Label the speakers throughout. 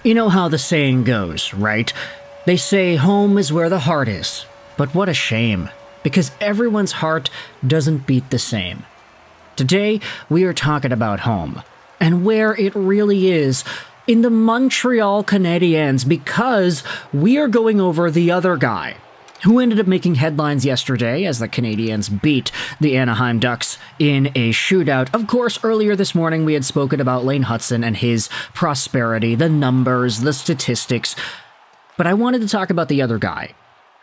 Speaker 1: You know how the saying goes, right? They say home is where the heart is. But what a shame, because everyone's heart doesn't beat the same. Today, we are talking about home, and where it really is, in the Montreal Canadiens, because we are going over the other guy, who ended up making headlines yesterday as the Canadiens beat the Anaheim Ducks in a shootout. Of course, earlier this morning we had spoken about Lane Hutson and his prosperity, the numbers, the statistics, but I wanted to talk about the other guy,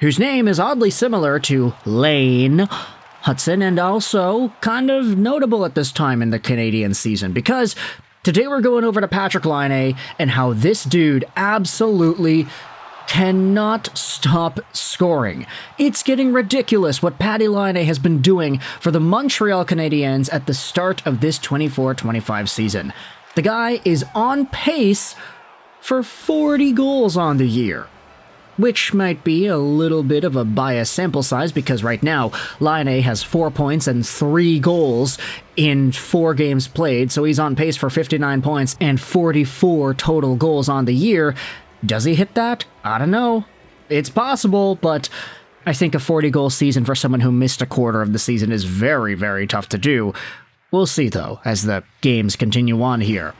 Speaker 1: whose name is oddly similar to Lane Hutson, and also kind of notable at this time in the Canadian season, because today we're going over to Patrik Laine and how this dude absolutely cannot stop scoring. It's getting ridiculous what Patty Laine has been doing for the Montreal Canadiens at the start of this 24-25 season. The guy is on pace for 40 goals on the year, which might be a little bit of a biased sample size because right now Laine has 4 points and 3 goals in 4 games played, so he's on pace for 59 points and 44 total goals on the year. Does he hit that? I don't know. It's possible, but I think a 40-goal season for someone who missed a quarter of the season is very, very tough to do. We'll see, though, as the games continue on here.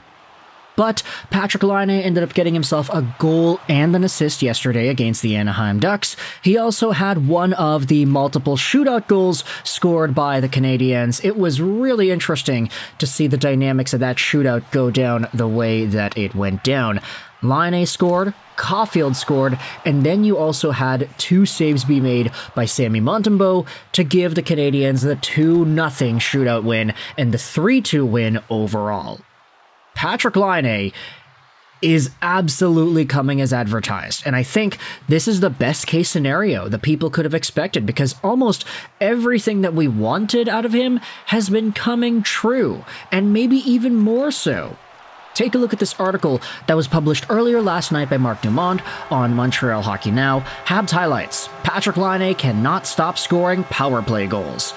Speaker 1: But Patrik Laine ended up getting himself a goal and an assist yesterday against the Anaheim Ducks. He also had one of the multiple shootout goals scored by the Canadiens. It was really interesting to see the dynamics of that shootout go down the way that it went down. Laine scored, Caulfield scored, and then you also had 2 saves be made by Sami Montembeault to give the Canadiens the 2-0 shootout win and the 3-2 win overall. Patrik Laine is absolutely coming as advertised, and I think this is the best case scenario that people could have expected because almost everything that we wanted out of him has been coming true, and maybe even more so. Take a look at this article that was published earlier last night by Mark Dumont on Montreal Hockey Now. Habs highlights: Patrik Laine cannot stop scoring power play goals.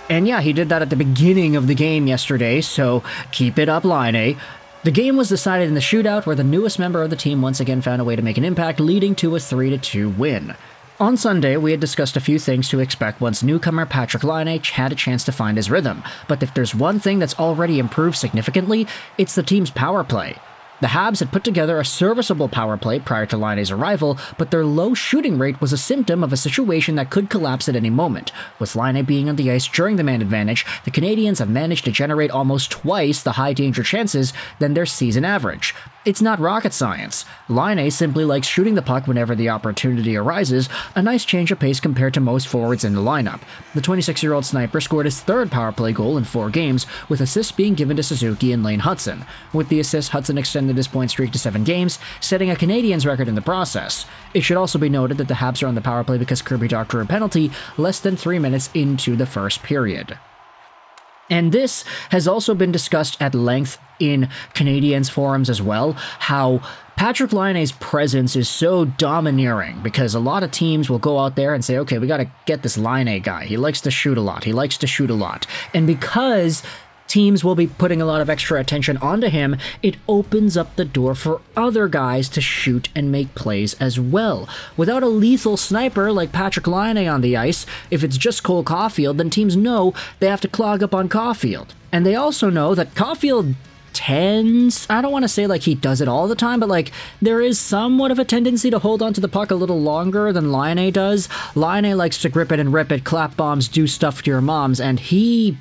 Speaker 1: And yeah, he did that at the beginning of the game yesterday, so keep it up, Laine. The game was decided in the shootout where the newest member of the team once again found a way to make an impact, leading to a 3-2 win. On Sunday, we had discussed a few things to expect once newcomer Patrik Laine had a chance to find his rhythm, but if there's one thing that's already improved significantly, it's the team's power play. The Habs had put together a serviceable power play prior to Laine's arrival, but their low shooting rate was a symptom of a situation that could collapse at any moment. With Laine being on the ice during the man advantage, the Canadiens have managed to generate almost twice the high danger chances than their season average. It's not rocket science. Laine simply likes shooting the puck whenever the opportunity arises, a nice change of pace compared to most forwards in the lineup. The 26-year-old sniper scored his 3rd power play goal in 4 games, with assists being given to Suzuki and Lane Hutson. With the assist, Hutson extended his point streak to 7 games, setting a Canadiens record in the process. It should also be noted that the Habs are on the power play because Kirby doctored a penalty less than 3 minutes into the first period. And this has also been discussed at length in Canadiens forums as well, how Patrik Laine's presence is so domineering because a lot of teams will go out there and say, okay, we got to get this Laine guy. He likes to shoot a lot. And because teams will be putting a lot of extra attention onto him, it opens up the door for other guys to shoot and make plays as well. Without a lethal sniper like Patrik Laine on the ice, if it's just Cole Caulfield, then teams know they have to clog up on Caulfield. And they also know that Caulfield tends, I don't want to say like he does it all the time, but like there is somewhat of a tendency to hold onto the puck a little longer than Laine does. Laine likes to grip it and rip it, clap bombs, do stuff to your moms, and he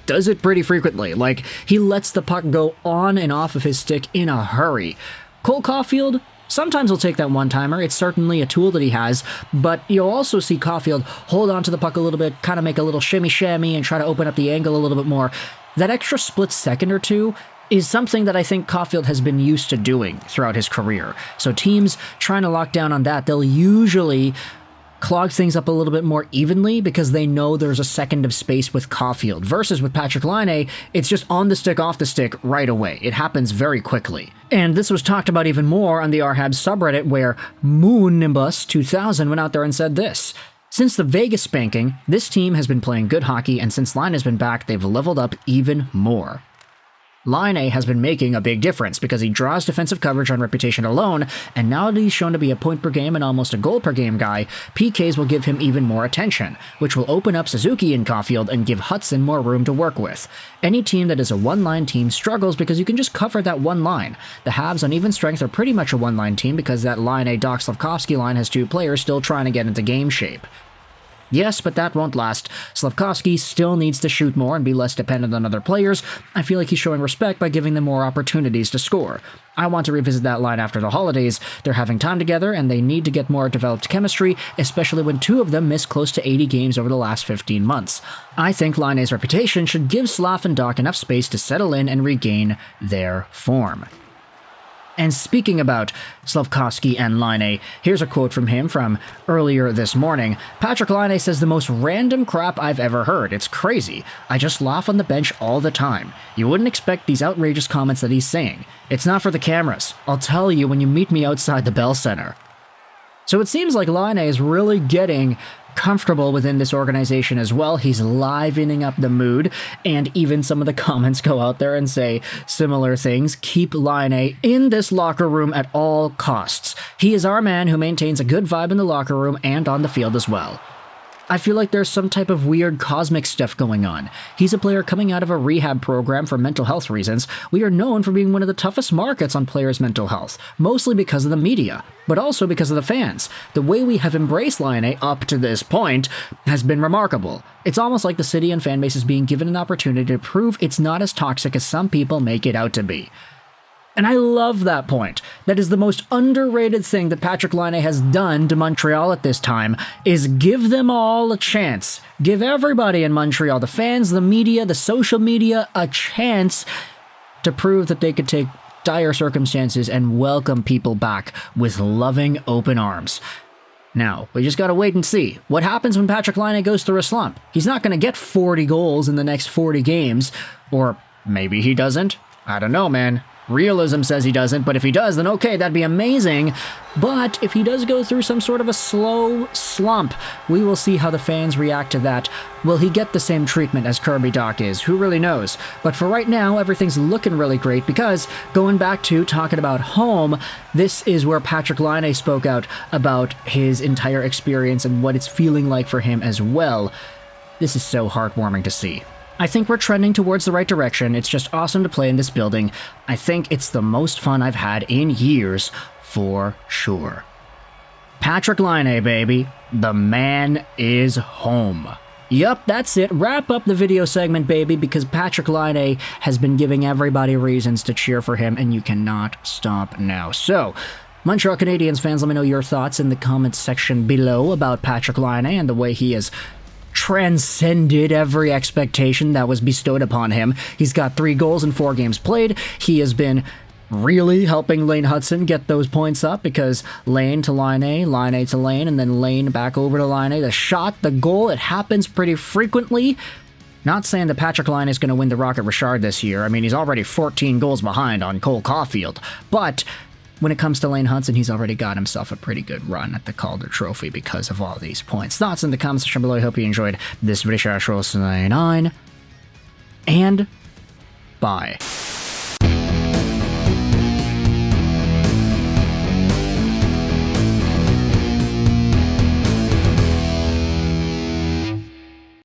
Speaker 1: does it pretty frequently. Like, he lets the puck go on and off of his stick in a hurry. Cole Caulfield sometimes will take that one-timer. It's certainly a tool that he has, but you'll also see Caulfield hold on to the puck a little bit, kind of make a little shimmy-shammy and try to open up the angle a little bit more. That extra split second or two is something that I think Caulfield has been used to doing throughout his career. So teams trying to lock down on that, they'll usually clog things up a little bit more evenly because they know there's a second of space with Caulfield, versus with Patrik Laine, it's just on the stick, off the stick right away. It happens very quickly. And this was talked about even more on the Habs subreddit, where Moonnimbus2000 went out there and said this: since the Vegas spanking, this team has been playing good hockey, and since Laine has been back, they've leveled up even more. Laine has been making a big difference because he draws defensive coverage on reputation alone, and now that he's shown to be a point per game and almost a goal per game guy, PKs will give him even more attention, which will open up Suzuki and Caulfield and give Hudson more room to work with. Any team that is a one-line team struggles because you can just cover that one line. The Habs on even strength are pretty much a one-line team because that Laine-Doc-Slavkovsky line has two players still trying to get into game shape. Yes, but that won't last. Slavkovsky still needs to shoot more and be less dependent on other players. I feel like he's showing respect by giving them more opportunities to score. I want to revisit that line after the holidays. They're having time together and they need to get more developed chemistry, especially when two of them missed close to 80 games over the last 15 months. I think Laine's reputation should give Slav and Doc enough space to settle in and regain their form. And speaking about Slavkovsky and Laine, here's a quote from him from earlier this morning. Patrik Laine says the most random crap I've ever heard. It's crazy. I just laugh on the bench all the time. You wouldn't expect these outrageous comments that he's saying. It's not for the cameras. I'll tell you when you meet me outside the Bell Center. So it seems like Laine is really getting comfortable within this organization as well. He's livening up the mood, and even some of the comments go out there and say similar things. Keep Laine in this locker room at all costs. He is our man who maintains a good vibe in the locker room and on the field as well. I feel like there's some type of weird cosmic stuff going on. He's a player coming out of a rehab program for mental health reasons. We are known for being one of the toughest markets on players' mental health, mostly because of the media, but also because of the fans. The way we have embraced Laine up to this point has been remarkable. It's almost like the city and fan base is being given an opportunity to prove it's not as toxic as some people make it out to be. And I love that point. That is the most underrated thing that Patrik Laine has done to Montreal at this time, is give them all a chance. Give everybody in Montreal, the fans, the media, the social media, a chance to prove that they could take dire circumstances and welcome people back with loving open arms. Now, we just gotta wait and see. What happens when Patrik Laine goes through a slump? He's not gonna get 40 goals in the next 40 games. Or maybe he doesn't. I don't know, man. Realism says he doesn't, but if he does, then okay, that'd be amazing. But if he does go through some sort of a slow slump, we will see how the fans react to that. Will he get the same treatment as Kirby Dach is? Who really knows? But for right now, everything's looking really great because, going back to talking about home, this is where Patrik Laine spoke out about his entire experience and what it's feeling like for him as well. This is so heartwarming to see. I think we're trending towards the right direction. It's just awesome to play in this building. I think it's the most fun I've had in years, for sure. Patrik Laine, baby. The man is home. Yup, that's it. Wrap up the video segment, baby, because Patrik Laine has been giving everybody reasons to cheer for him, and you cannot stop now. So, Montreal Canadiens fans, let me know your thoughts in the comments section below about Patrik Laine and the way he is transcended every expectation that was bestowed upon him. He's got 3 goals in 4 games played. He has been really helping Lane Hutson get those points up because Laine to Laine, Laine to Laine, and then Laine back over to Laine. The shot, the goal, it happens pretty frequently. Not saying that Patrik Laine is going to win the Rocket Richard this year. I mean, he's already 14 goals behind on Cole Caulfield. But when it comes to Lane Hutson, he's already got himself a pretty good run at the Calder Trophy because of all these points. Thoughts in the comments section below. I hope you enjoyed this video. And bye.